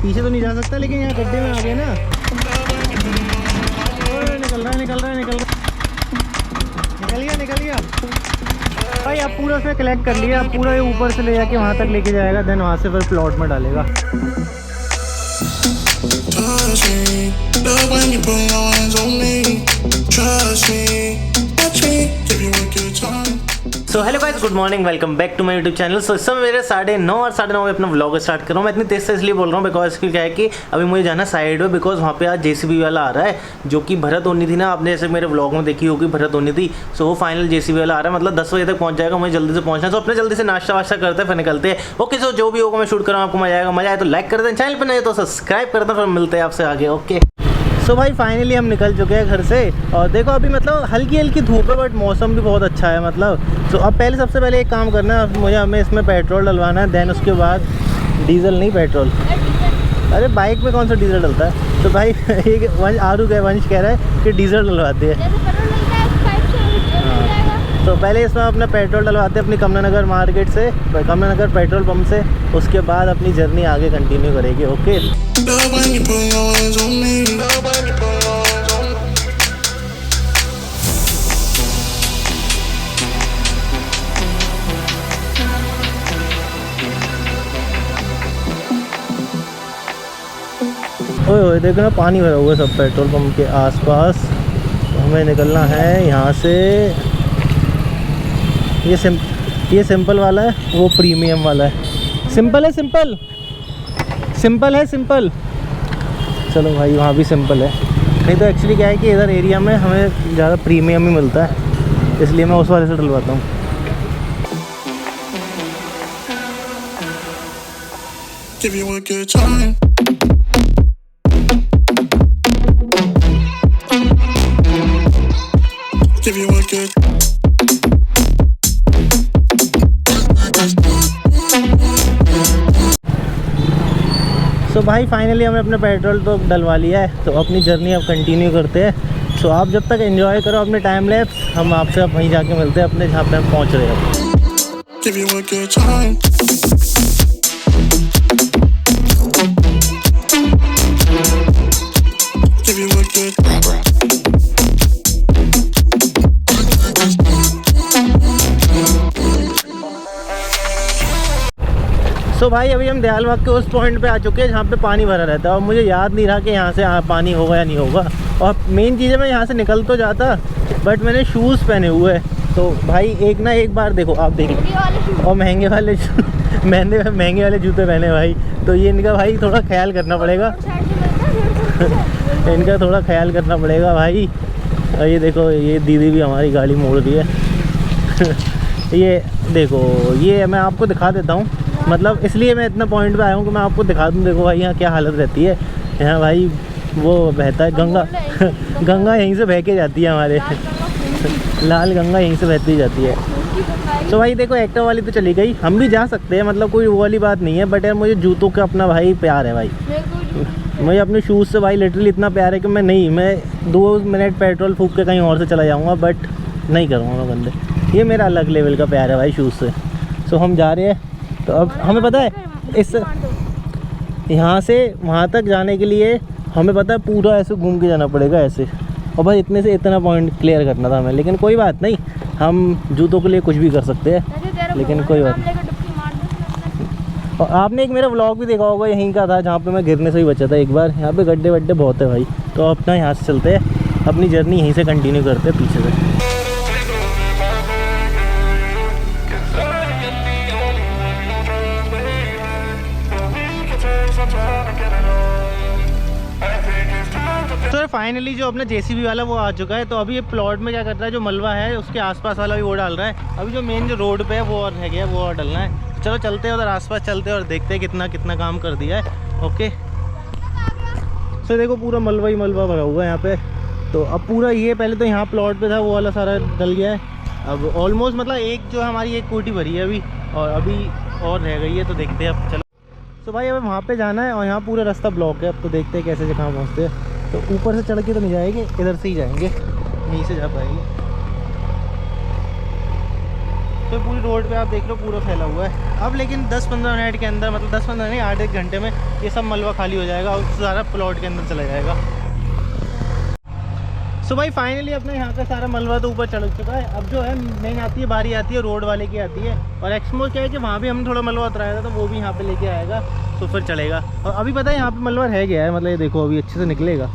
पीछे तो नहीं जा सकता, लेकिन यहाँ गड्ढे में आ गए ना। ओए, निकल रहा है निकल रहा है निकल रहा है, निकल गया भाई। अब पूरा उसने कलेक्ट कर लिया। अब पूरा ये ऊपर से ले जाके वहाँ तक लेके जाएगा, देन वहाँ से फिर प्लॉट में डालेगा। So hello guys, good morning, welcome back to my YouTube channel. So इस समय मेरे 9:30 और 9:30 में अपना व्लॉग स्टार्ट कर रहा हूँ। मैं इतनी तेज से इसलिए बोल रहा हूँ बिकॉज की क्या है कि अभी मुझे जाना साइड में, बिकॉज वहाँ पे आज जेसीबी वाला आ रहा है, जो कि भरत होनी थी ना, आपने जैसे मेरे व्लॉग में देखी होगी भरत होनी थी। सो वो फाइनल जेसीबी वाला आ रहा है, मतलब 10 बजे तक पहुँच जाएगा। मुझे जल्दी से पहुँचना है, तो अपने जल्दी से नाश्ता वाश्ता करते हैं फिर निकलते हैं। ओके, सो जो भी होगा मैं शूट कर रहा हूँ, आपको मजा आएगा। मजा आए तो लाइक कर दें, चैनल पर नहीं तो सब्सक्राइब कर दें, फिर मिलते हैं आपसे आगे। ओके सो भाई फाइनली हम निकल चुके हैं घर से, और देखो अभी मतलब हल्की हल्की धूप है, बट मौसम भी बहुत अच्छा है मतलब। तो अब सबसे पहले एक काम करना है मुझे, हमें इसमें पेट्रोल डलवाना है, देन उसके बाद डीजल नहीं पेट्रोल। अरे बाइक में कौन सा डीजल डलता है। तो भाई एक आरू का वंश कह रहा है कि डीजल डलवाते हैं। तो पहले इसमें अपना पेट्रोल डलवाते हैं अपनी कमला नगर मार्केट से, कमला नगर पेट्रोल पंप से। उसके बाद अपनी जर्नी आगे कंटिन्यू करेगी। ओके ओए देखो ना, पानी भरा हुआ है सब पेट्रोल पंप के आसपास। तो हमें निकलना है यहाँ से। ये सिंपल वाला है, वो प्रीमियम वाला है। सिंपल है सिंपल चलो भाई, वहाँ भी सिंपल है। नहीं तो एक्चुअली क्या है कि इधर एरिया में हमें ज़्यादा प्रीमियम ही मिलता है, इसलिए मैं उस वाले से डलवाता हूँ। Give you a good time. Give you a good. सो भाई फाइनली हमने अपना पेट्रोल तो डलवा लिया है, तो अपनी जर्नी अब कंटिन्यू करते हैं। सो आप जब तक एंजॉय करो अपने टाइम लैप्स, हम आपसे अब वहीं जाके मिलते हैं अपने जहाँ पे हम पहुँच रहे हैं। Give you a good time. Give you a good. तो भाई अभी हम दयाल बाग के उस पॉइंट पे आ चुके हैं जहाँ पे पानी भरा रहता है, और मुझे याद नहीं रहा कि यहाँ से पानी होगा या नहीं होगा। और मेन चीज़ है, मैं यहाँ से निकल तो जाता, बट मैंने शूज़ पहने हुए हैं। तो भाई एक बार देखो, आप देखिए, और महंगे वाले जूते पहने भाई। तो ये इनका भाई थोड़ा ख्याल करना पड़ेगा इनका थोड़ा ख्याल करना पड़ेगा भाई। और ये देखो, ये दीदी भी हमारी गाड़ी मोड़ रही है ये देखो, ये मैं आपको दिखा देता हूँ, मतलब इसलिए मैं इतना पॉइंट पे आया हूँ कि मैं आपको दिखा दूँ। देखो भाई यहाँ क्या हालत रहती है। यहाँ भाई वो बहता है गंगा गंगा यहीं से बह के जाती है हमारे लाल गंगा यहीं से बहती जाती है। तो भाई देखो, एक्टिवा वाली तो चली गई, हम भी जा सकते हैं, मतलब कोई वो वाली बात नहीं है। बट यार मुझे जूतों का अपना भाई प्यार है भाई, मुझे अपने शूज़ से भाई लिटरली इतना प्यार है कि मैं 2 मिनट पेट्रोल फूंक के कहीं और से चला जाऊँगा, बट नहीं करूँगा मैं बंदे। ये मेरा अलग लेवल का प्यार है भाई शूज़ से। सो हम जा रहे हैं। तो अब हमें पता है इस यहाँ से वहाँ तक जाने के लिए हमें पता है पूरा ऐसे घूम के जाना पड़ेगा ऐसे। और भाई इतने से इतना पॉइंट क्लियर करना था हमें, लेकिन कोई बात नहीं, हम जूतों के लिए कुछ भी कर सकते हैं, लेकिन कोई बात नहीं। और आपने एक मेरा व्लॉग भी देखा होगा, यहीं का था जहाँ पे मैं गिरने से ही बचा था एक बार। यहाँ पे गड्ढे वड्ढे बहुत है भाई। तो अपना यहाँ से चलते हैं, अपनी जर्नी यहीं से कंटिन्यू करते हैं पीछे से। तो फाइनली जो अपना जेसीबी वाला वो आ चुका है। तो अभी ये प्लॉट में क्या कर रहा है, जो मलबा है उसके आसपास वाला भी वो डाल रहा है। अभी जो मेन जो रोड पे है वो और रह गया, वो और डलना है। चलो चलते हैं उधर आसपास, चलते हैं और देखते हैं कितना काम कर दिया है। ओके तो देखो पूरा मलबा ही मलबा भरा हुआ है यहाँ पे। तो अब पूरा ये पहले तो यहाँ प्लॉट पे था, वो वाला सारा डल गया है। अब ऑलमोस्ट मतलब एक जो हमारी एक कोटी भरी है अभी, और अभी और रह गई है। तो देखते हैं अब। चलो तो भाई अब वहाँ पे जाना है, और यहाँ पूरा रास्ता ब्लॉक है। अब तो देखते हैं कैसे कहाँ पहुँचते हैं। तो ऊपर से चढ़ के तो नहीं जाएंगे, इधर से ही जाएंगे, यहीं से जा पाएंगे। तो पूरी रोड पे आप देख लो पूरा फैला हुआ है। अब लेकिन 10-15 मिनट के अंदर, मतलब 10-15 नहीं, 8-1 घंटे में ये सब मलबा खाली हो जाएगा और सारा प्लॉट के अंदर चला जाएगा। सो भाई फाइनली अपने यहाँ का सारा मलबा तो ऊपर चढ़ चुका है। अब जो है मेन आती है बारी, आती है रोड वाले की आती है। और एक्समो क्या है कि वहाँ भी हमने थोड़ा मलबा उतराया था, तो वो भी यहाँ पे लेके आएगा, तो फिर चलेगा। और अभी पता है यहाँ पे मलबा रह गया है, मतलब ये देखो अभी अच्छे से निकलेगा।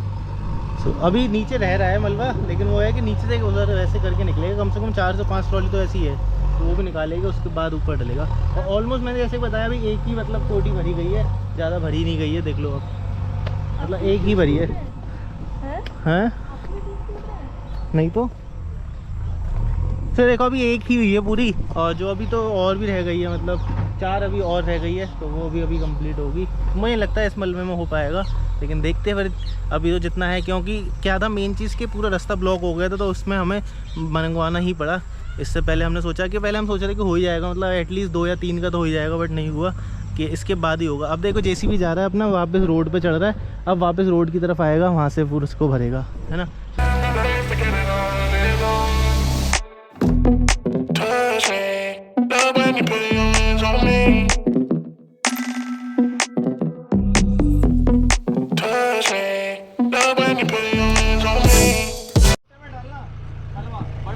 सो अभी नीचे रह रहा है मलबा, लेकिन वो है कि नीचे से उधर वैसे करके निकलेगा। कम से कम 4 से 5 ट्रॉली तो ऐसी है, तो वो भी निकालेगा, उसके बाद ऊपर डलेगा। और ऑलमोस्ट मैंने जैसे बताया अभी एक ही मतलब कोटी भरी गई है, ज़्यादा भरी नहीं गई है, देख लो आप, मतलब एक ही भरी है। हैं नहीं तो फिर देखो अभी एक ही हुई है पूरी, और जो अभी तो और भी रह गई है, मतलब 4 अभी और रह गई है, तो वो भी अभी कंप्लीट होगी। मुझे नहीं लगता है इस मलबे में हो पाएगा, लेकिन देखते हैं फिर अभी तो जितना है। क्योंकि क्या था मेन चीज़ कि पूरा रास्ता ब्लॉक हो गया था, तो उसमें हमें मंगवाना ही पड़ा। इससे पहले हमने सोचा कि पहले हम सोच रहे कि हो ही जाएगा, मतलब एटलीस्ट 2 या 3 का तो हो ही जाएगा, बट नहीं हुआ कि इसके बाद ही होगा। अब देखो जेसीबी जा रहा है अपना, वापस रोड पे चढ़ रहा है, अब वापस रोड की तरफ आएगा, वहाँ से पूरा उसको भरेगा, है ना।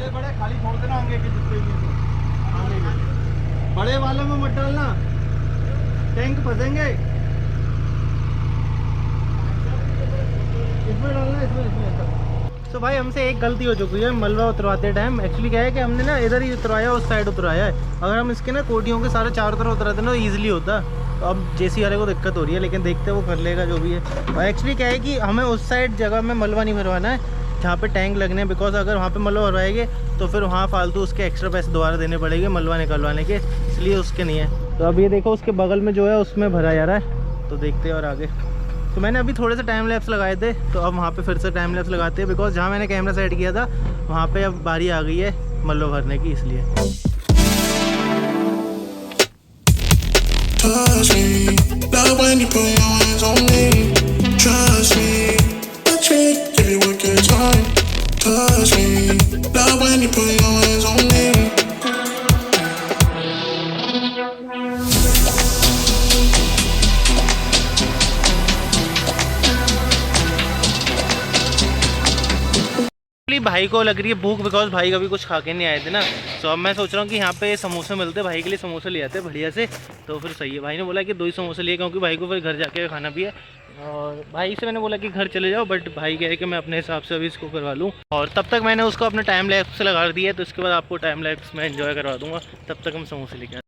बड़े खाली छोड़ देना, आगे के जितने भी आगे के बड़े वाले में मत डालना, टैंक फंसेंगे। इसमें डालना, इसमें। तो भाई हमसे एक गलती हो चुकी है मलबा उतरवाते टाइम। एक्चुअली क्या है कि हमने ना इधर ही उतरवाया, उस साइड उतरवाया है। अगर हम इसके ना कोटियों के सारे चारों तरफ उतराते ना, तो ईजिली होता। तो अब जेसी वाले को दिक्कत हो रही है, लेकिन देखते वो कर लेगा जो भी है। और एक्चुअली क्या है कि हमें उस साइड जगह में मलबा नहीं भरवाना है जहाँ पे टैंक लगने हैं, बिकॉज अगर वहाँ पे मलबा भरवाएंगे तो फिर वहाँ फालतू उसके एक्स्ट्रा पैसे दोबारा देने पड़ेंगे मलबा निकलवाने के, इसलिए उसके नहीं है। तो अब ये देखो उसके बगल में जो है उसमें भरा जा रहा है, तो देखते हैं और आगे। तो मैंने अभी थोड़े से टाइम लैप्स लगाए थे, तो अब वहाँ पे फिर से टाइम लैप्स लगाते हैं, बिकॉज जहाँ मैंने कैमरा सेट किया था वहाँ पे अब बारी आ गई है मलबा भरने की, इसलिए। भाई को लग रही है भूख, बिकॉज भाई कभी कुछ खा के नहीं आए थे ना। तो अब मैं सोच रहा हूँ कि यहाँ पे समोसे मिलते हैं, भाई के लिए समोसे ले आते हैं बढ़िया से, तो फिर सही है। भाई ने बोला कि 2 ही समोसे लिए, क्योंकि भाई को फिर घर जाके खाना भी है। और भाई से मैंने बोला कि घर चले जाओ, बट भाई कहे कि मैं अपने हिसाब से अभी इसको करवा लूँ। और तब तक मैंने उसको अपना टाइम लैप्स लगा दिया है, तो इसके बाद आपको टाइम लैप्स में एंजॉय करवा दूँगा। तब तक हम समोसे लेके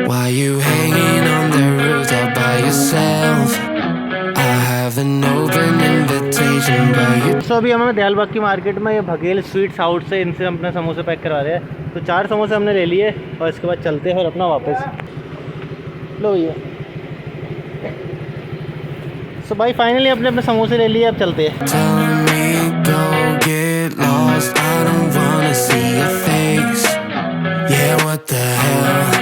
Why you hanging on the roof all by yourself? I have an open invitation but you... तो अभी हमें दयालबाग की मार्केट में ये भगेल स्वीट्स हाउस से इनसे हम अपने समोसे पैक करवा रहे हैं। तो 4 समोसे हमने ले लिए और इसके बाद चलते हैं और अपना वापस लो भैया। सो भाई फाइनली अपने अपने समोसे ले लिए, अब चलते हैं। Telling me go get lost, I don't wanna see your face. Yeah, what the hell?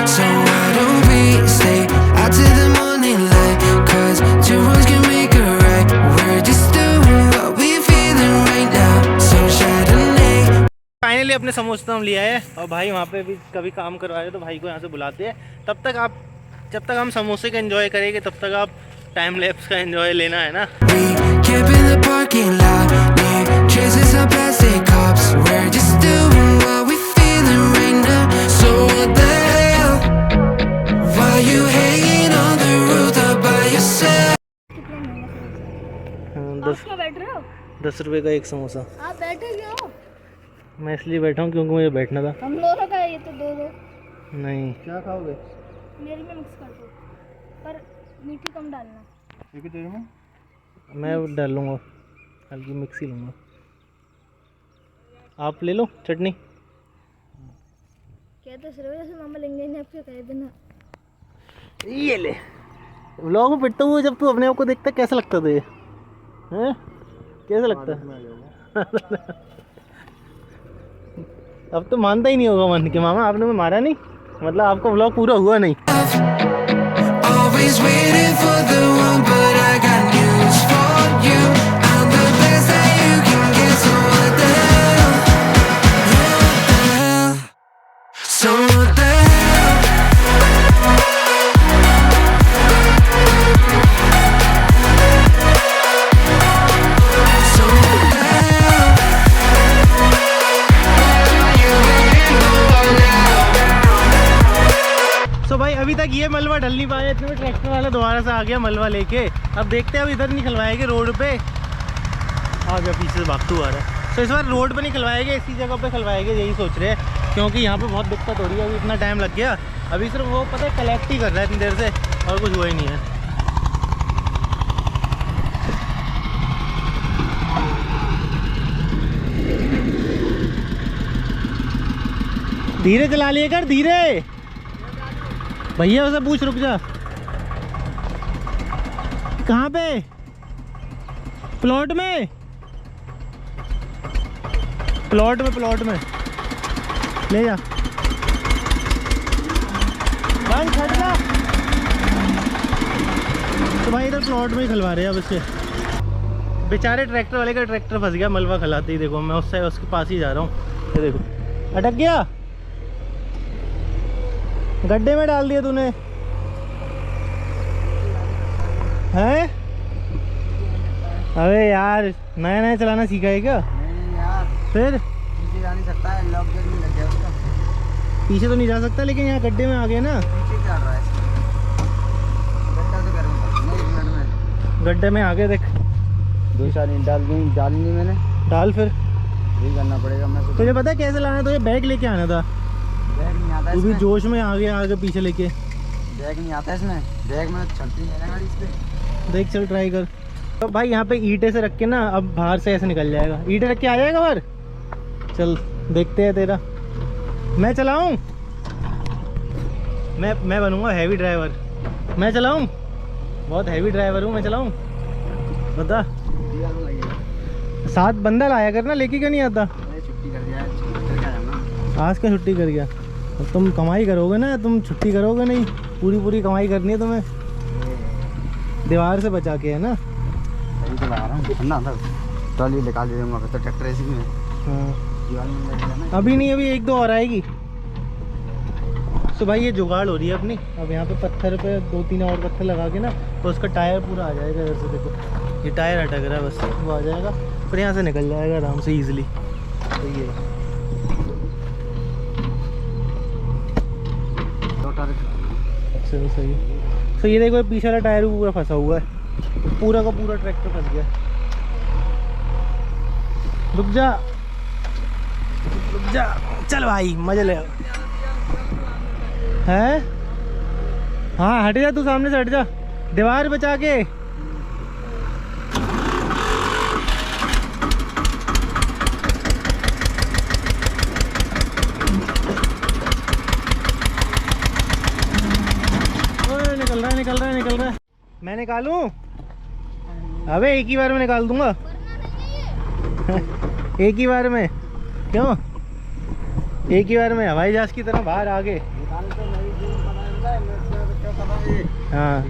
So why don't we stay out to the morning light? Cause 2 wrongs can make a right. We're just doing what we're feeling right now. So Chardonnay. Finally अपने समोसे तो हम ले आए, और भाई वहाँ पे भी कभी काम करवा रहे तो भाई को यहाँ से बुलाते हैं। तब तक आप, जब तक हम समोसे का एंजॉय करेंगे तब तक आप टाइम लैप्स का एंजॉय लेना है ना। We camp in the parking lot, near traces of plastic cops. We're just doing what we're feeling right now. So what the hell? Why you hanging on the roof all by yourself? बैठ रहे हो? 10 रुपये का एक समोसा। आप बैठे क्यों? मैं इसलिए बैठा हूँ क्योंकि मुझे बैठना था। हम दोनों का ये तो 2-2 नहीं, क्या खाओगे? मेरी में मिक्स कर दो, पर मीठी कम डालना। ठीक है तेरे में मैं डाल लूँगा, हल्की मिक्स ही लूँगा। आप ले लो चटनी। कहते सिर्फ जैसे मामा लेंगे नहीं, आपके कह देना। ये ले, व्लॉग में पिटता हुआ जब तू अपने आप को देखता कैसा लगता था ये, हैं? कैसा लगता है? अब तो मानता ही नहीं होगा मन के मामा, आपने मैं मारा नहीं, मतलब आपका व्लॉग पूरा हुआ नहीं। always waiting for the one, but I got news for you. I'm the best that you can get, so what the hell? Yeah, what the hell? So what the hell? So what the hell? तो भाई अभी तक ये मलबा ढल नहीं पाया, इतने में ट्रैक्टर वाला दोबारा से आ गया मलबा लेके। अब देखते हैं अब इधर नहीं खिलवाएंगे, रोड पे आ गया, पीछे से भागतू आ रहा है। तो इस बार रोड पे नहीं खिलवाएंगे, इसी जगह पे खिलवाएंगे, यही सोच रहे हैं, क्योंकि यहाँ पे बहुत दिक्कत हो रही है। अभी इतना टाइम लग गया, अभी सिर्फ वो पता है कलेक्ट ही कर रहा है इतनी देर से, और कुछ हुआ ही नहीं है। धीरे चला लिए कर, धीरे भैया उसे पूछ, रुक जा। कहाँ पे? प्लॉट में, प्लॉट में, प्लॉट में ले जा। बंद छट जा। तो भाई इधर प्लॉट में ही खिलवा रहे हैं अब इससे। बेचारे ट्रैक्टर वाले का ट्रैक्टर फंस गया मलबा खिलाते ही। देखो मैं उसके पास ही जा रहा हूँ, ये देखो अटक गया, गड्ढे में डाल दिया तूने हैं? अबे यार नया नया चलाना सीखा है क्या? नहीं यार, फिर पीछे जा नहीं सकता है, लॉक गेट में लग गया उसका। पीछे तो नहीं जा सकता, लेकिन यहाँ गड्ढे में आ गया ना। पीछे चल रहा है इसका। गड्ढा तो घर में पड़ गया, एक मिनट में गड्ढे में आ गया, देख दूसरा नहीं डालनी मैंने, डाल फिर। यही करना पड़ेगा। मैं तुझे पता है कैसे लाना? तुझे बैग लेके आना था, बैग नहीं आता तू भी इसमें। जोश में आ गया आगे पीछे लेके। बैग नहीं आता इसमें, बैग में चलती नहीं है गाड़ी इस पे। देख चल ट्राई कर। तो भाई यहाँ पे ईंटें से रख के ना, अब बाहर से ऐसे निकल जाएगा, ईंटें रख के आ जाएगा बाहर। चल देखते हैं तेरा, मैं चलाऊं, मैं बनूंगा हैवी ड्राइवर, मैं चलाऊं, बहुत हैवी ड्राइवर हूँ मैं, चलाऊं बता। दिया तो लगेगा। साथ बंदा लाया करना, लेके क्यों नहीं आता? मैं छुट्टी कर दिया, छुट्टी करके आ जाऊंगा। आज का छुट्टी कर गया? अब तुम कमाई करोगे ना, तुम छुट्टी करोगे नहीं, पूरी कमाई करनी है तुम्हें, दीवार से बचा के, है ना। अभी तो लगा रहा हूँ ना, ट्रॉली निकाल दे दूंगा, तो ट्रैक्टर ऐसे ही में हाँ दीवार में लगेगा ना। अभी नहीं, अभी एक दो और आएगी। तो भाई ये जुगाड़ हो रही है अपनी। अब यहाँ पे पत्थर पे 2-3 और पत्थर लगा के ना, तो उसका टायर पूरा आ जाएगा इधर से। देखो ये टायर अटक रहा है, बस वो आ जाएगा, फिर यहाँ से निकल जाएगा आराम से ईजिली। तो ये चलो सही है। तो ये देखो पीछे वाला टायर भी पूरा फंसा हुआ है, पूरा का पूरा ट्रैक्टर फंस गया। रुक जा, रुक जा, चल भाई मजे ले। हैं? हाँ हट जा, तू सामने से हट जा, दीवार बचा के। ओए निकल रहा है। मैं निकालूं? अबे एक ही बार में निकाल दूंगा। एक ही बार में क्यों? एक ही बार में हवाई जहाज की तरह बाहर आगे। हाँ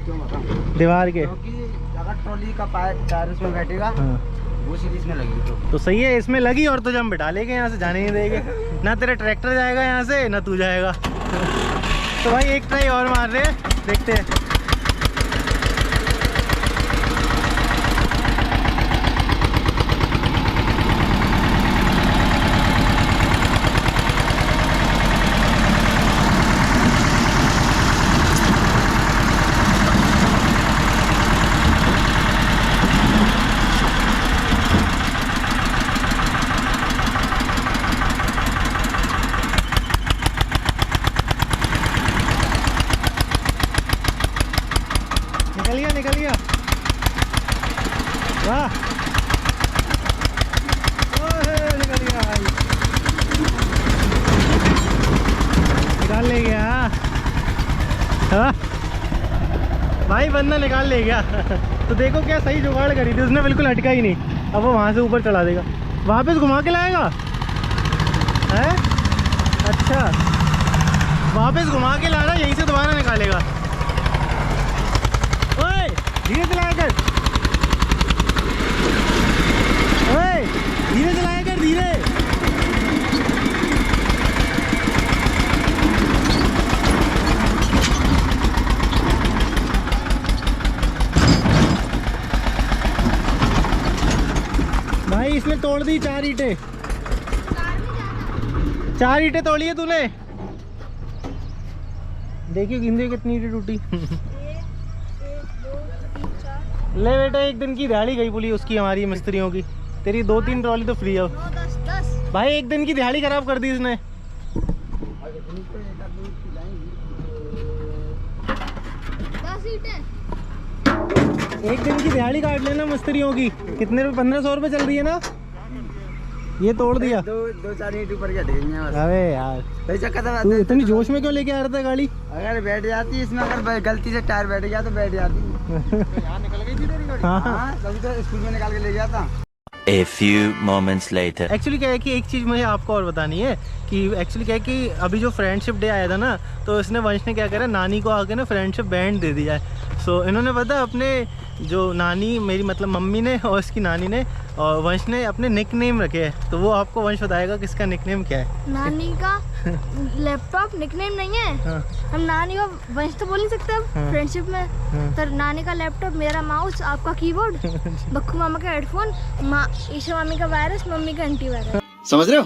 दीवार के, क्योंकि अगर ट्रॉली का टायर उसमें बैठेगा, हाँ वो सीरीज में लगेगी। तो सही है, इसमें लगी और तुझे हम बिठा लेंगे, यहाँ से जाने नहीं देंगे। ना तेरा ट्रैक्टर जाएगा यहाँ से, ना तू जाएगा। तो भाई एक ट्राई और मार रहे हैं, देखते हैं। निकल गया वाह, निकल गया भाई, निकाल ले गया। हाँ भाई बंदा निकाल ले गया। तो देखो क्या सही जुगाड़ करी थी उसने, बिल्कुल अटका ही नहीं। अब वो वहाँ से ऊपर चढ़ा देगा, वापस घुमा के लाएगा है। अच्छा वापस घुमा के ला रहा, यहीं से दोबारा निकालेगा। धीरे चलाया कर, ओए धीरे चलाया कर, धीरे। भाई इसने तोड़ दी 4 ईंटें, 4 ईंटें तोड़ी है तूने। देखिए गिनती कितनी ईंटें टूटी। 1 2 3 4 ले बेटा, एक दिन की दिहाड़ी गई बोली उसकी, हमारी मिस्त्रियों की। तेरी 2-3 ट्रॉली तो फ्री है। 9 10 10 भाई एक दिन की दिहाड़ी खराब कर दी इसने। 10 ईंटें। एक दिन की दिहाड़ी काट लेना मिस्त्रियों की। कितने रुपए? 1500 रुपए चल रही है ना। ये तोड़ दिया। 2-4 ईंट ऊपर क्या ढेंगे बस। अबे यार भाई चक्कर तो तू इतनी जोश में क्यों लेके आ रहा था गाड़ी? अगर बैठ जाती इसमें, अगर गलती से टायर बैठ गया तो बैठ जाती। यहाँ निकल गई थी तेरी गाड़ी। हाँ। हाँ, तभी तो स्कूल में निकाल के ले गया था। A few moments later. Actually क्या है कि एक चीज़ मुझे आपको और बतानी है कि एक्चुअली क्या है कि अभी जो फ्रेंडशिप डे आया था ना, तो इसने वंश ने क्या करा, नानी को आके ना फ्रेंडशिप बैंड दे दिया है। सो इन्होंने पता अपने जो नानी, मेरी मतलब मम्मी ने और इसकी नानी ने और वंश ने अपने निक नेम रखे हैं। तो वो आपको वंश बताएगा किसका निक नेम क्या है। नानी का लैपटॉप निकनेम नहीं है। हाँ। हम नानी का वंश तो बोल नहीं सकते अब हाँ। फ्रेंडशिप में। हाँ। तो नानी का लैपटॉप, मेरा माउस, आपका कीबोर्ड, बक्खू मामा का हेडफोन, ईशा मामी का वायरस, मम्मी का एंटीवायरस। समझ रहे हो?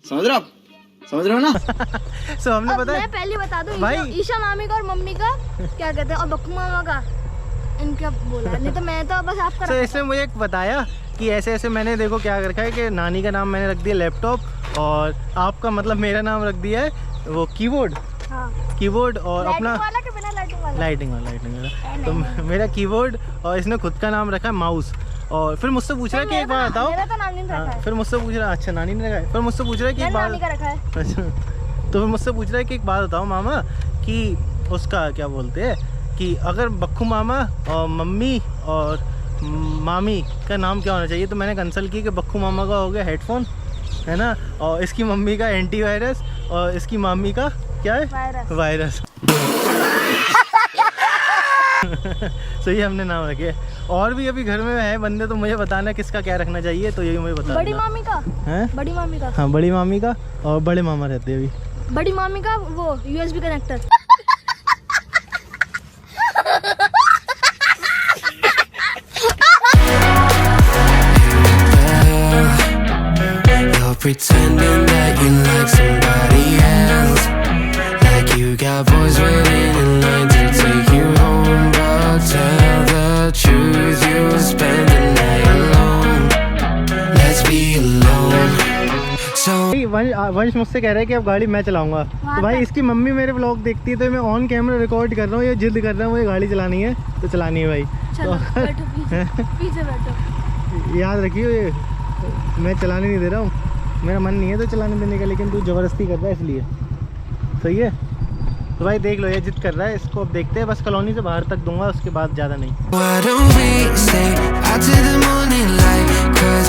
समझ रहे हो आप? समझ रहे हो ना? सो हमने अब पता मैं है पहले बता दूं, भाई। ईशा मामी का और मम्मी का क्या कहते हैं, और बक्खू मामा का इनका बोला, नहीं तो मैं तो बस आपका सो रखा इसने मुझे एक बताया कि ऐसे ऐसे मैंने देखो क्या कर रखा है कि नानी का नाम मैंने रख दिया लैपटॉप और आपका मतलब मेरा नाम रख दिया है वो कीबोर्ड, था। हाँ। कीबोर्ड और लाइटिंग अपना वाला कि बिना लाइटिंग वाला? लाइटिंग वाला। तो मेरा कीबोर्ड और इसने खुद का नाम रखा है माउस। और फिर मुझसे पूछ रहा है कि एक बार बताओ। मेरा तो नानी ने रखा हाँ, है। फिर मुझसे पूछ रहा है, अच्छा नानी ने रखा है। फिर मुझसे पूछ रहा है कि एक मैंने बार, नानी का रखा है। अच्छा तो फिर मुझसे पूछ रहा है कि एक बात बताओ मामा कि उसका क्या बोलते हैं कि अगर बक्खू मामा और मम्मी और मामी का नाम क्या होना चाहिए। तो मैंने कंसल्ट की कि बक्खू मामा का हो गया हेडफोन, है ना, और इसकी मम्मी का एंटीवायरस और इसकी मामी का क्या है, वायरस। सही हमने नाम रखे। और भी अभी घर में है बंदे, तो मुझे बताना किसका क्या रखना चाहिए, तो यही मुझे बता बड़ी देना। मामी का हैं? बड़ी मामी का हाँ बड़ी मामी का, और बड़े मामा रहते हैं अभी। बड़ी मामी का वो USB connector. You're pretending that you like somebody else, like you got boys waiting in line to take you home. But tell the truth, you'll spend the night alone. Let's be alone. So वंश मुझसे कह रहा है कि अब गाड़ी मैं चलाऊंगा। तो भाई इसकी मम्मी मेरे व्लॉग देखती है, तो मैं ऑन कैमरा रिकॉर्ड कर रहा हूँ। ये जिद कर रहा है मुझे गाड़ी चलानी है, तो चलानी है भाई। चलो तो बैठो पीछे बैठो। याद रखियो, ये मैं चलाने नहीं दे रहा हूँ, मेरा मन नहीं है तो चलाने देने का, लेकिन तू ज़बरदस्ती कर रहा है इसलिए। सही है। तो भाई देख लो, ये जिद कर रहा है, इसको अब देखते हैं। बस कॉलोनी से बाहर तक दूंगा, उसके बाद ज़्यादा नहीं। why don't we stay out to the morning light? 'Cause